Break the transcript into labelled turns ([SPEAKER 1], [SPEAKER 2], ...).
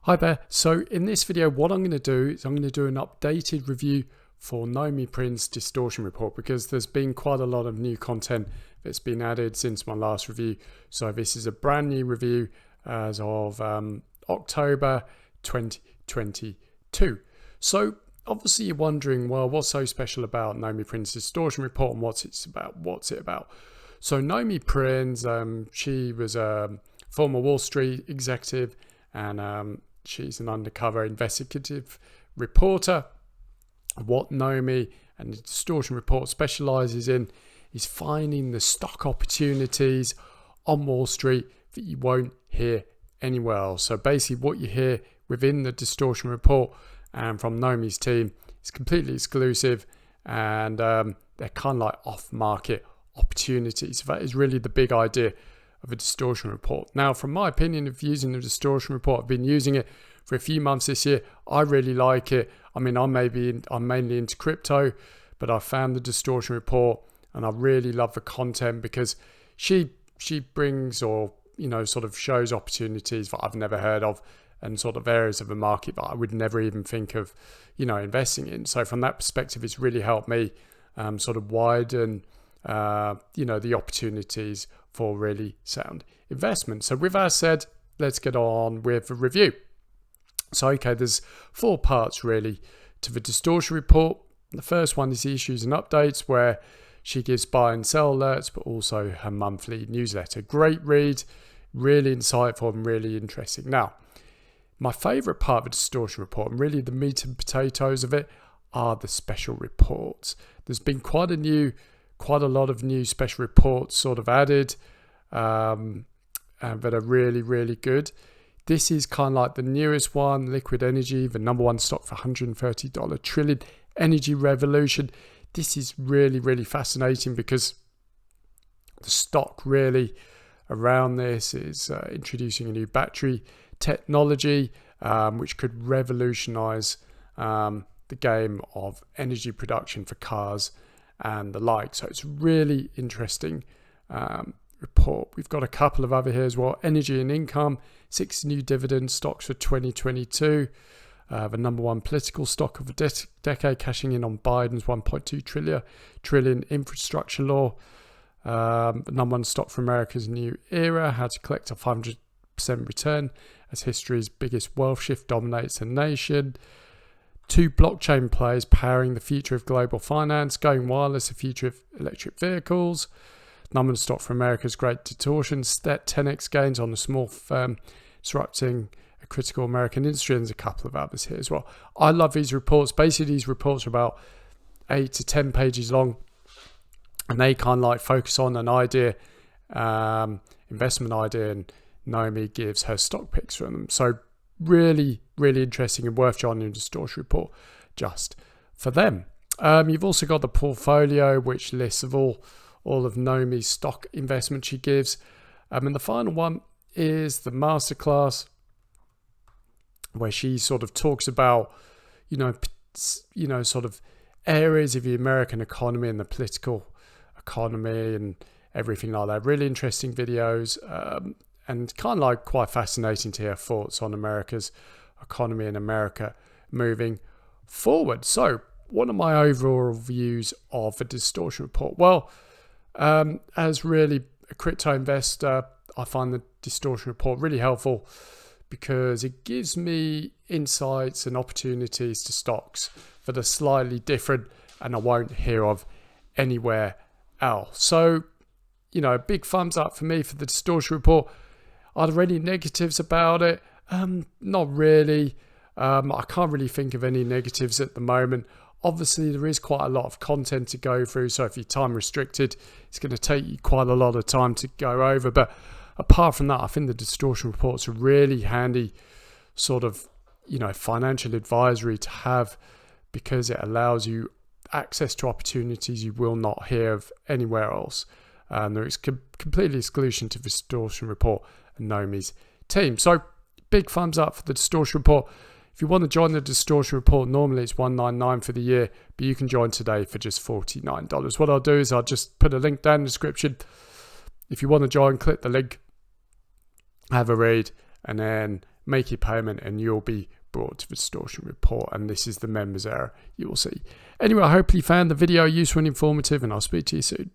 [SPEAKER 1] Hi there. So in this video, what I'm going to do is I'm going to do an updated review for Nomi Prins Distortion Report because there's been quite a lot of new content that's been added since my last review. So this is a brand new review as of October 2022. So obviously you're wondering, well, what's so special about Nomi Prins Distortion Report and what's it about? So Nomi Prins, she was a former Wall Street executive and she's an undercover investigative reporter. What Nomi and the Distortion Report specializes in is finding the stock opportunities on Wall Street that you won't hear anywhere else. So basically what you hear within the Distortion Report and from Nomi's team is completely exclusive, and they're kind of like off-market opportunities. That is really the big idea of a Distortion Report. Now, from my opinion of using the Distortion Report, I've been using it for a few months this year. I really like it. I mean, I'm mainly into crypto, but I found the Distortion Report and I really love the content because she brings, or sort of shows opportunities that I've never heard of and sort of areas of the market that I would never even think of investing in. So from that perspective, it's really helped me sort of widen the opportunities for really sound investment. So with that said, let's get on with the review. So okay, there's 4 parts really to the Distortion Report. The first one is the issues and updates, where she gives buy and sell alerts, but also her monthly newsletter. Great read, really insightful and really interesting. Now, my favorite part of the Distortion Report, and really the meat and potatoes of it, are the special reports. There's been quite a lot of new special reports sort of added that are really, really good. This is kind of like the newest one, Liquid Energy, the number one stock for $130 trillion energy revolution. This is really, really fascinating because the stock really around this is introducing a new battery technology which could revolutionize the game of energy production for cars and the like. So it's a really interesting report. We've got a couple of other here as well. Energy and income, 6 new dividend stocks for 2022. The number one political stock of the decade, cashing in on Biden's $1.2 trillion infrastructure law. The number one stock for America's new era, how to collect a 500% return as history's biggest wealth shift dominates the nation. 2 blockchain plays powering the future of global finance, going wireless, the future of electric vehicles. Number one stock for America's great distortion, 10x gains on a small firm disrupting a critical American industry, and there's a couple of others here as well. I love these reports. Basically, these reports are about 8 to 10 pages long, and they kind of like focus on an idea, investment idea, and Nomi gives her stock picks from them. So really, really interesting and worth joining the Distortion Report just for them. You've also got the portfolio, which lists of all of Nomi's stock investment she gives. And the final one is the masterclass, where she sort of talks about, sort of areas of the American economy and the political economy and everything like that. Really interesting videos, and kind of like quite fascinating to hear thoughts on America's economy and America moving forward. So what are my overall views of the Distortion Report? Well, as really a crypto investor, I find the Distortion Report really helpful because it gives me insights and opportunities to stocks that are slightly different and I won't hear of anywhere else. So, a big thumbs up for me for the Distortion Report. Are there any negatives about it? Not really. I can't really think of any negatives at the moment. Obviously, there is quite a lot of content to go through, so if you're time restricted, it's going to take you quite a lot of time to go over. But apart from that, I think the Distortion Report's a really handy sort of, financial advisory to have, because it allows you access to opportunities you will not hear of anywhere else. There is completely exclusion to the Distortion Report and Nomi's team. So big thumbs up for the Distortion Report. If you want to join the Distortion Report, normally it's $199 for the year, but you can join today for just $49. What I'll do is I'll just put a link down in the description. If you want to join, click the link, have a read, and then make your payment, and you'll be brought to the distortion report, and this is the members error you will see. Anyway, I hope you found the video useful and informative, and I'll speak to you soon.